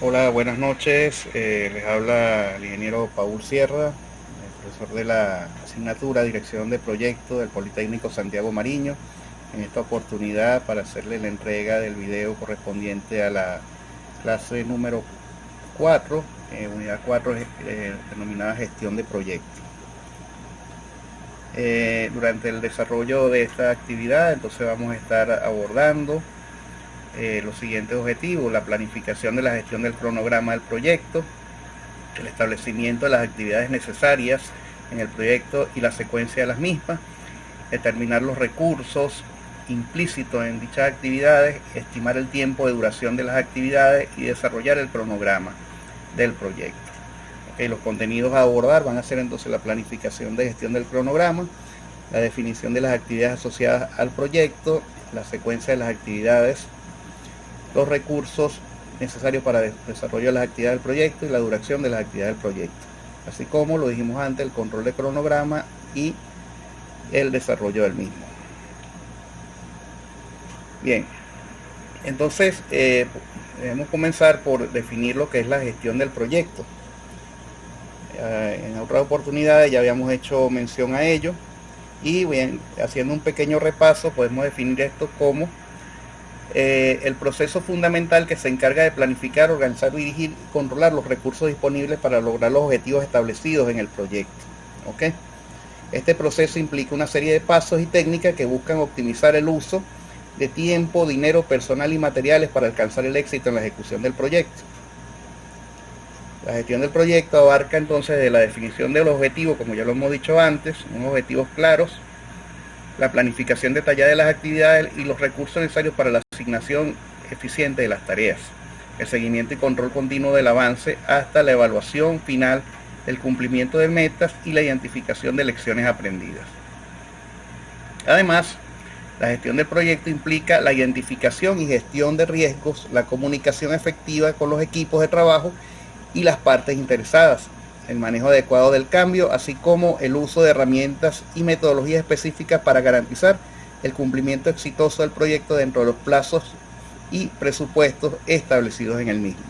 Hola, buenas noches. Les habla el ingeniero Paul Sierra, profesor de la asignatura Dirección de Proyecto del Politécnico Santiago Mariño. En esta oportunidad para hacerle la entrega del video correspondiente a la clase número 4, unidad 4, denominada Gestión de Proyectos. Durante el desarrollo de esta actividad, entonces vamos a estar abordando los siguientes objetivos: la planificación de la gestión del cronograma del proyecto, el establecimiento de las actividades necesarias en el proyecto y la secuencia de las mismas, determinar los recursos implícitos en dichas actividades, estimar el tiempo de duración de las actividades y desarrollar el cronograma del proyecto. Los contenidos a abordar van a ser entonces la planificación de gestión del cronograma, la definición de las actividades asociadas al proyecto, la secuencia de las actividades, los recursos necesarios para el desarrollo de las actividades del proyecto y la duración de las actividades del proyecto, así como lo dijimos antes, el control de cronograma y el desarrollo del mismo. Bien, entonces debemos comenzar por definir lo que es la gestión del proyecto. En otras oportunidades ya habíamos hecho mención a ello, y bien, haciendo un pequeño repaso podemos definir esto como el proceso fundamental que se encarga de planificar, organizar, dirigir y controlar los recursos disponibles para lograr los objetivos establecidos en el proyecto. ¿Okay? Este proceso implica una serie de pasos y técnicas que buscan optimizar el uso de tiempo, dinero, personal y materiales para alcanzar el éxito en la ejecución del proyecto. La gestión del proyecto abarca entonces de la definición de los objetivos, como ya lo hemos dicho antes, unos objetivos claros, la planificación detallada de las actividades y los recursos necesarios para la asignación eficiente de las tareas, el seguimiento y control continuo del avance hasta la evaluación final del cumplimiento de metas y la identificación de lecciones aprendidas. Además, la gestión del proyecto implica la identificación y gestión de riesgos, la comunicación efectiva con los equipos de trabajo y las partes interesadas, el manejo adecuado del cambio, así como el uso de herramientas y metodologías específicas para garantizar el cumplimiento exitoso del proyecto dentro de los plazos y presupuestos establecidos en el mismo.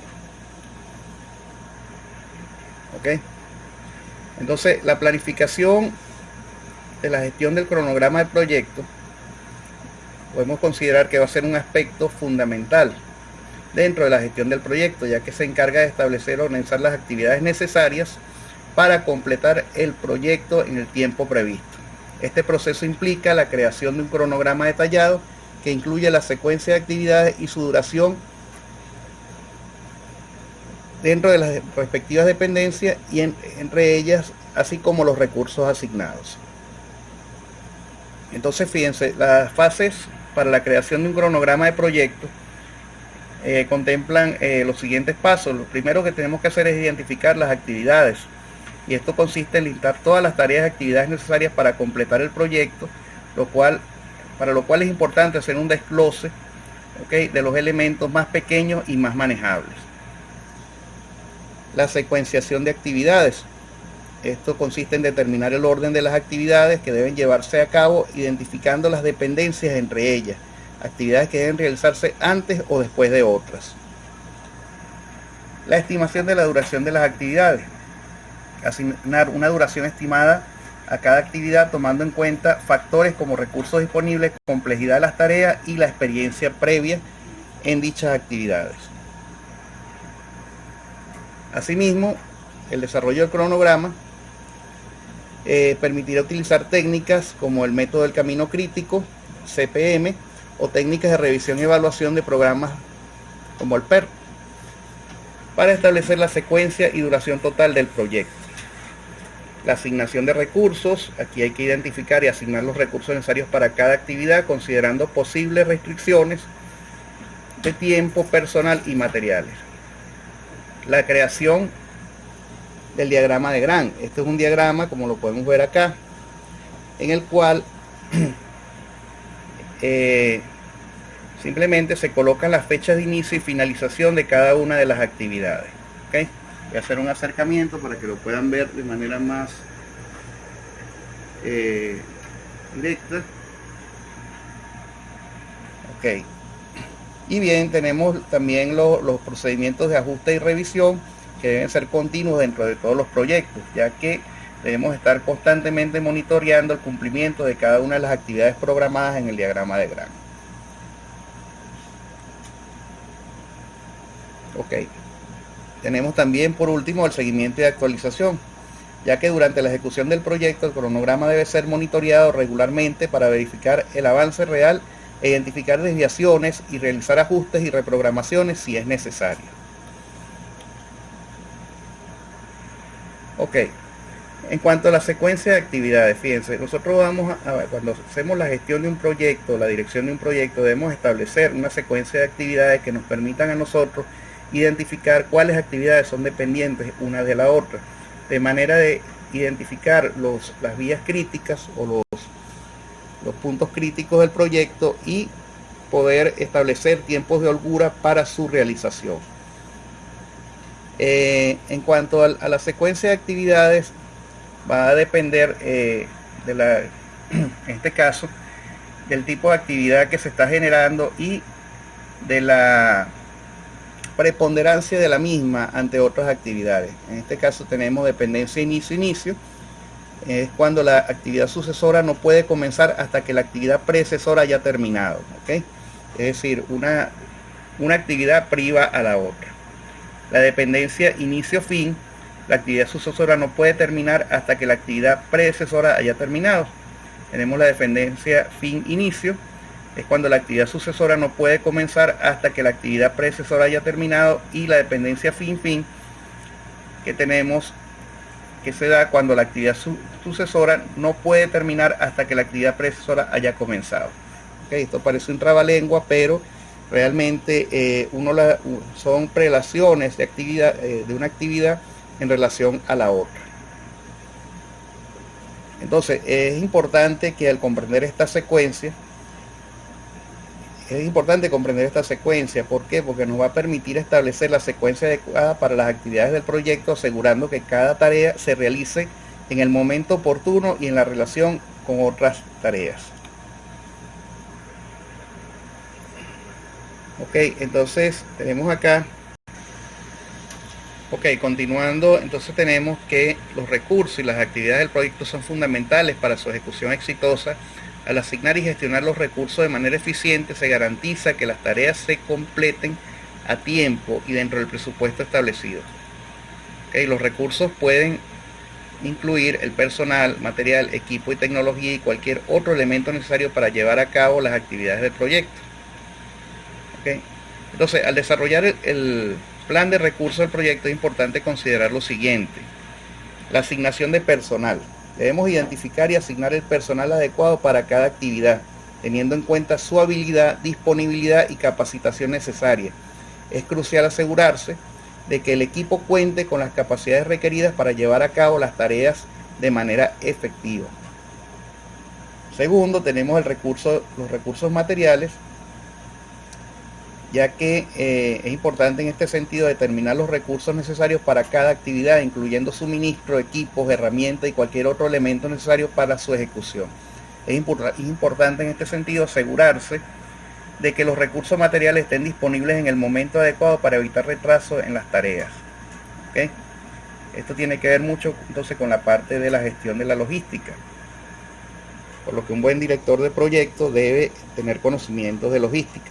¿Ok? Entonces, la planificación de la gestión del cronograma del proyecto podemos considerar que va a ser un aspecto fundamental dentro de la gestión del proyecto, ya que se encarga de establecer o organizar las actividades necesarias para completar el proyecto en el tiempo previsto. Este proceso implica la creación de un cronograma detallado que incluye la secuencia de actividades y su duración dentro de las respectivas dependencias y entre ellas, así como los recursos asignados. Entonces, fíjense, las fases para la creación de un cronograma de proyecto contemplan los siguientes pasos. Lo primero que tenemos que hacer es identificar las actividades, y esto consiste en listar todas las tareas y actividades necesarias para completar el proyecto, para lo cual es importante hacer un desglose, ¿okay?, de los elementos más pequeños y más manejables. La secuenciación de actividades. Esto consiste en determinar el orden de las actividades que deben llevarse a cabo, identificando las dependencias entre ellas, actividades que deben realizarse antes o después de otras. La estimación de la duración de las actividades. Asignar una duración estimada a cada actividad tomando en cuenta factores como recursos disponibles, complejidad de las tareas y la experiencia previa en dichas actividades. Asimismo, el desarrollo del cronograma permitirá utilizar técnicas como el método del camino crítico, CPM, o técnicas de revisión y evaluación de programas como el PER, para establecer la secuencia y duración total del proyecto. La asignación de recursos. Aquí hay que identificar y asignar los recursos necesarios para cada actividad, considerando posibles restricciones de tiempo, personal y materiales. La creación del diagrama de Gantt. Este es un diagrama, como lo podemos ver acá, en el cual simplemente se colocan las fechas de inicio y finalización de cada una de las actividades. ¿Okay? Voy a hacer un acercamiento para que lo puedan ver de manera más directa. Ok. Y bien, tenemos también los procedimientos de ajuste y revisión que deben ser continuos dentro de todos los proyectos, ya que debemos estar constantemente monitoreando el cumplimiento de cada una de las actividades programadas en el diagrama de grano. Ok. Tenemos también por último el seguimiento y actualización, ya que durante la ejecución del proyecto el cronograma debe ser monitoreado regularmente para verificar el avance real e identificar desviaciones y realizar ajustes y reprogramaciones si es necesario. Ok, en cuanto a la secuencia de actividades, fíjense, nosotros cuando hacemos la gestión de un proyecto, la dirección de un proyecto, debemos establecer una secuencia de actividades que nos permitan a nosotros identificar cuáles actividades son dependientes una de la otra, de manera de identificar las vías críticas o los puntos críticos del proyecto y poder establecer tiempos de holgura para su realización. En cuanto a la secuencia de actividades, va a depender en este caso del tipo de actividad que se está generando y de la preponderancia de la misma ante otras actividades. En este caso tenemos dependencia inicio-inicio, es cuando la actividad sucesora no puede comenzar hasta que la actividad predecesora haya terminado, ¿okay? Es decir, una actividad priva a la otra. La dependencia inicio-fin, la actividad sucesora no puede terminar hasta que la actividad predecesora haya terminado. Tenemos la dependencia fin-inicio, es cuando la actividad sucesora no puede comenzar hasta que la actividad predecesora haya terminado, y la dependencia fin-fin que tenemos que se da cuando la actividad sucesora no puede terminar hasta que la actividad predecesora haya comenzado. Okay, esto parece un trabalengua, pero realmente son prelaciones de actividad de una actividad en relación a la otra. Entonces es importante que al comprender esta secuencia, ¿por qué? Porque nos va a permitir establecer la secuencia adecuada para las actividades del proyecto, asegurando que cada tarea se realice en el momento oportuno y en la relación con otras tareas. Ok, entonces tenemos acá, continuando, entonces tenemos que los recursos y las actividades del proyecto son fundamentales para su ejecución exitosa. Al asignar y gestionar los recursos de manera eficiente, se garantiza que las tareas se completen a tiempo y dentro del presupuesto establecido. Okay, los recursos pueden incluir el personal, material, equipo y tecnología y cualquier otro elemento necesario para llevar a cabo las actividades del proyecto. Okay. Entonces, al desarrollar el plan de recursos del proyecto es importante considerar lo siguiente: la asignación de personal. Debemos identificar y asignar el personal adecuado para cada actividad, teniendo en cuenta su habilidad, disponibilidad y capacitación necesaria. Es crucial asegurarse de que el equipo cuente con las capacidades requeridas para llevar a cabo las tareas de manera efectiva. Segundo, tenemos los recursos materiales, ya que es importante en este sentido determinar los recursos necesarios para cada actividad, incluyendo suministro, equipos, herramientas y cualquier otro elemento necesario para su ejecución. Es importante en este sentido asegurarse de que los recursos materiales estén disponibles en el momento adecuado para evitar retraso en las tareas. ¿Okay? Esto tiene que ver mucho entonces con la parte de la gestión de la logística, por lo que un buen director de proyecto debe tener conocimientos de logística.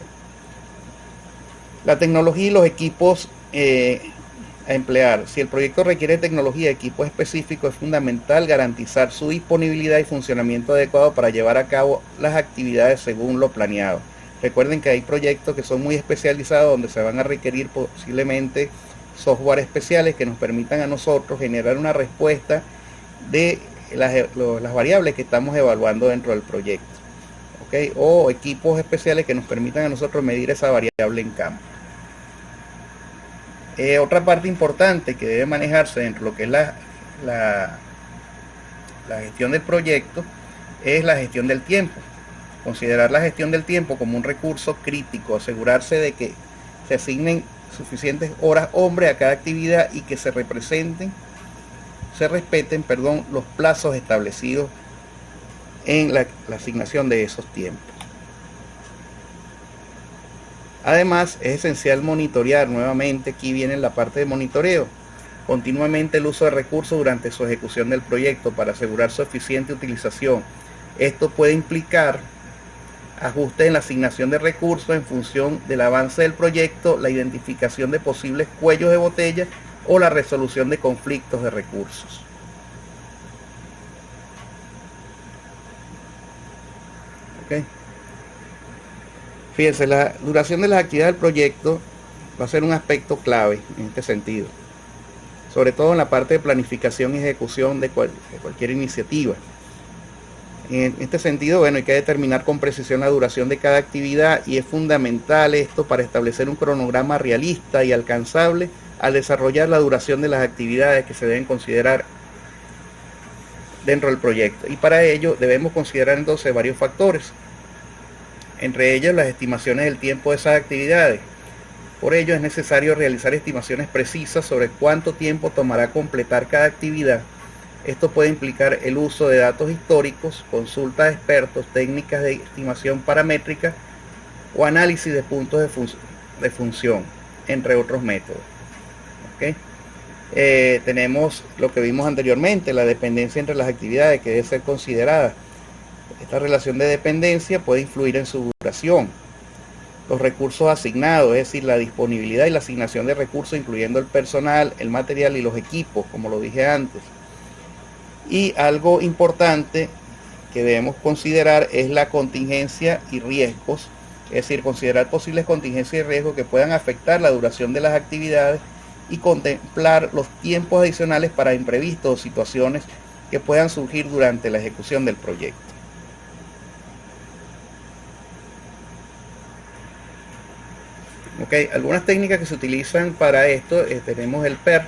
La tecnología y los equipos a emplear. Si el proyecto requiere tecnología y equipos específicos, es fundamental garantizar su disponibilidad y funcionamiento adecuado para llevar a cabo las actividades según lo planeado. Recuerden que hay proyectos que son muy especializados, donde se van a requerir posiblemente software especiales que nos permitan a nosotros generar una respuesta de las variables que estamos evaluando dentro del proyecto. ¿Okay? O equipos especiales que nos permitan a nosotros medir esa variable en campo. Otra parte importante que debe manejarse dentro de lo que es la gestión del proyecto es la gestión del tiempo. Considerar la gestión del tiempo como un recurso crítico, asegurarse de que se asignen suficientes horas hombre a cada actividad y que se respeten los plazos establecidos en la asignación de esos tiempos. Además, es esencial monitorear nuevamente, aquí viene la parte de monitoreo, continuamente el uso de recursos durante su ejecución del proyecto para asegurar su eficiente utilización. Esto puede implicar ajustes en la asignación de recursos en función del avance del proyecto, la identificación de posibles cuellos de botella o la resolución de conflictos de recursos. ¿Okay? Fíjense, la duración de las actividades del proyecto va a ser un aspecto clave en este sentido, sobre todo en la parte de planificación y ejecución de cualquier iniciativa. En este sentido, bueno, hay que determinar con precisión la duración de cada actividad y es fundamental esto para establecer un cronograma realista y alcanzable al desarrollar la duración de las actividades que se deben considerar dentro del proyecto. Y para ello debemos considerar entonces varios factores, entre ellos las estimaciones del tiempo de esas actividades. Por ello es necesario realizar estimaciones precisas sobre cuánto tiempo tomará completar cada actividad. Esto puede implicar el uso de datos históricos, consulta de expertos, técnicas de estimación paramétrica o análisis de puntos de función, entre otros métodos. ¿Okay? Tenemos lo que vimos anteriormente, la dependencia entre las actividades que debe ser considerada. Esta relación de dependencia puede influir en su duración. Los recursos asignados, es decir, la disponibilidad y la asignación de recursos, incluyendo el personal, el material y los equipos, como lo dije antes. Y algo importante que debemos considerar es la contingencia y riesgos, es decir, considerar posibles contingencias y riesgos que puedan afectar la duración de las actividades y contemplar los tiempos adicionales para imprevistos o situaciones que puedan surgir durante la ejecución del proyecto. Okay, algunas técnicas que se utilizan para esto, tenemos el PER,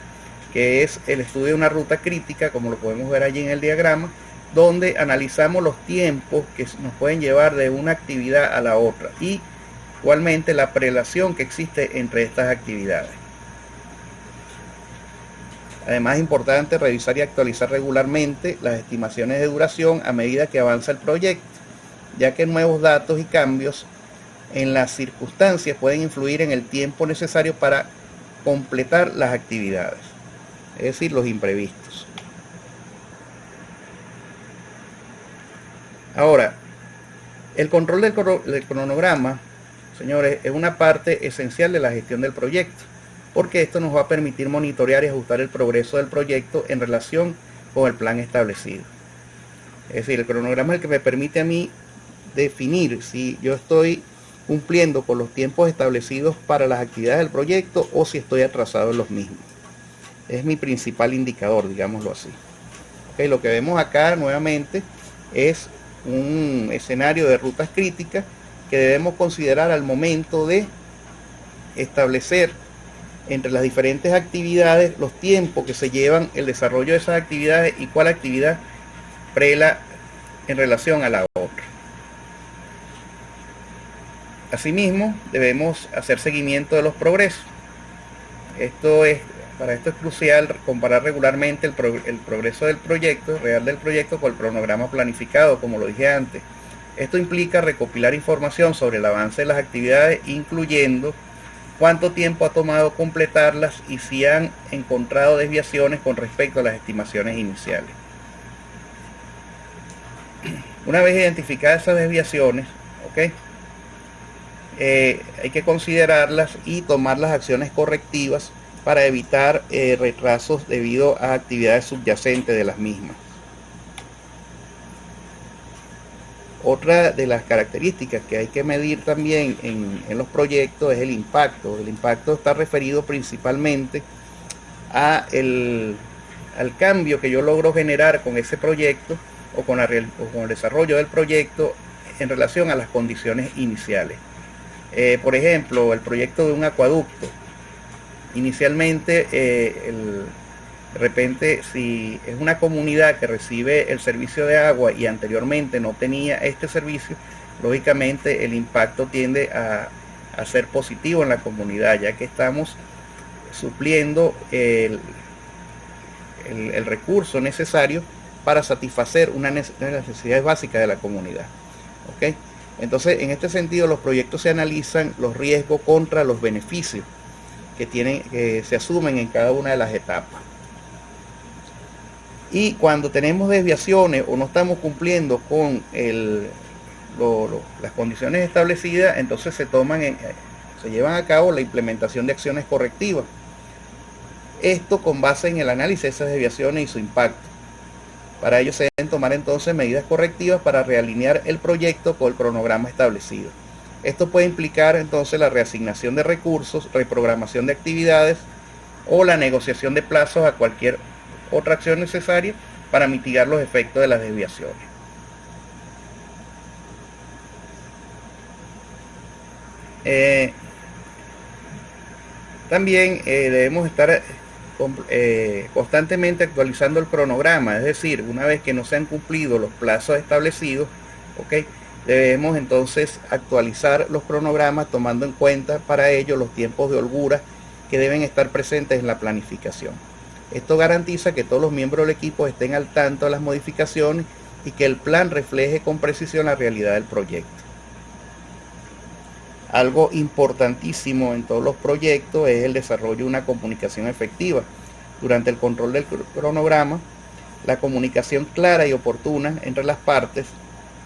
que es el estudio de una ruta crítica, como lo podemos ver allí en el diagrama, donde analizamos los tiempos que nos pueden llevar de una actividad a la otra y igualmente la prelación que existe entre estas actividades. Además es importante revisar y actualizar regularmente las estimaciones de duración a medida que avanza el proyecto, ya que nuevos datos y cambios en las circunstancias pueden influir en el tiempo necesario para completar las actividades, es decir, los imprevistos. Ahora, el control del cronograma, señores, es una parte esencial de la gestión del proyecto, porque esto nos va a permitir monitorear y ajustar el progreso del proyecto en relación con el plan establecido. Es decir, el cronograma es el que me permite a mí definir si yo estoy cumpliendo con los tiempos establecidos para las actividades del proyecto o si estoy atrasado en los mismos. Es mi principal indicador, digámoslo así. Okay, lo que vemos acá nuevamente es un escenario de rutas críticas que debemos considerar al momento de establecer entre las diferentes actividades los tiempos que se llevan el desarrollo de esas actividades y cuál actividad prela en relación a la otra. Asimismo, debemos hacer seguimiento de los progresos. Para esto es crucial comparar regularmente el progreso del proyecto, real del proyecto, con el cronograma planificado, como lo dije antes. Esto implica recopilar información sobre el avance de las actividades, incluyendo cuánto tiempo ha tomado completarlas y si han encontrado desviaciones con respecto a las estimaciones iniciales. Una vez identificadas esas desviaciones, hay que considerarlas y tomar las acciones correctivas para evitar retrasos debido a actividades subyacentes de las mismas. Otra de las características que hay que medir también en los proyectos es el impacto. El impacto está referido principalmente al cambio que yo logro generar con ese proyecto o con el desarrollo del proyecto en relación a las condiciones iniciales. Por ejemplo, el proyecto de un acueducto. Inicialmente, de repente, si es una comunidad que recibe el servicio de agua y anteriormente no tenía este servicio, lógicamente el impacto tiende a ser positivo en la comunidad, ya que estamos supliendo el recurso necesario para satisfacer una necesidad básica de la comunidad. Entonces, en este sentido, los proyectos se analizan los riesgos contra los beneficios que se asumen en cada una de las etapas. Y cuando tenemos desviaciones o no estamos cumpliendo con las condiciones establecidas, entonces se llevan a cabo la implementación de acciones correctivas. Esto con base en el análisis de esas desviaciones y su impacto. Para ello se deben tomar entonces medidas correctivas para realinear el proyecto con el cronograma establecido. Esto puede implicar entonces la reasignación de recursos, reprogramación de actividades o la negociación de plazos a cualquier otra acción necesaria para mitigar los efectos de las desviaciones. También debemos estar constantemente actualizando el cronograma, es decir, una vez que no se han cumplido los plazos establecidos, debemos entonces actualizar los cronogramas tomando en cuenta para ello los tiempos de holgura que deben estar presentes en la planificación. Esto garantiza que todos los miembros del equipo estén al tanto de las modificaciones y que el plan refleje con precisión la realidad del proyecto. Algo importantísimo en todos los proyectos es el desarrollo de una comunicación efectiva. Durante el control del cronograma, la comunicación clara y oportuna entre las partes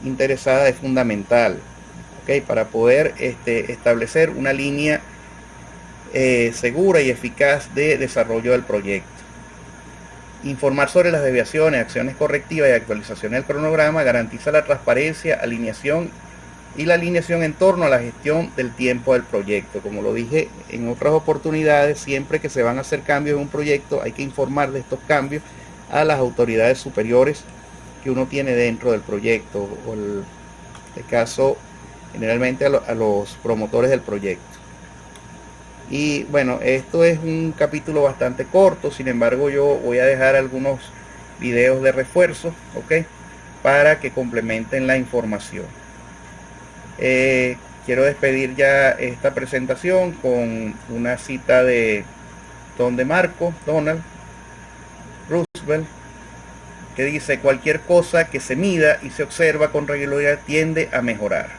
interesadas es fundamental, para poder establecer una línea segura y eficaz de desarrollo del proyecto. Informar sobre las desviaciones, acciones correctivas y actualizaciones del cronograma garantiza la transparencia, alineación en torno a la gestión del tiempo del proyecto. Como lo dije en otras oportunidades, siempre que se van a hacer cambios en un proyecto hay que informar de estos cambios a las autoridades superiores que uno tiene dentro del proyecto, o en este caso generalmente a los promotores del proyecto. Y bueno, esto es un capítulo bastante corto, sin embargo yo voy a dejar algunos videos de refuerzo, para que complementen la información. Quiero despedir ya esta presentación con una cita de Donald Roosevelt, que dice: cualquier cosa que se mida y se observa con regularidad tiende a mejorar.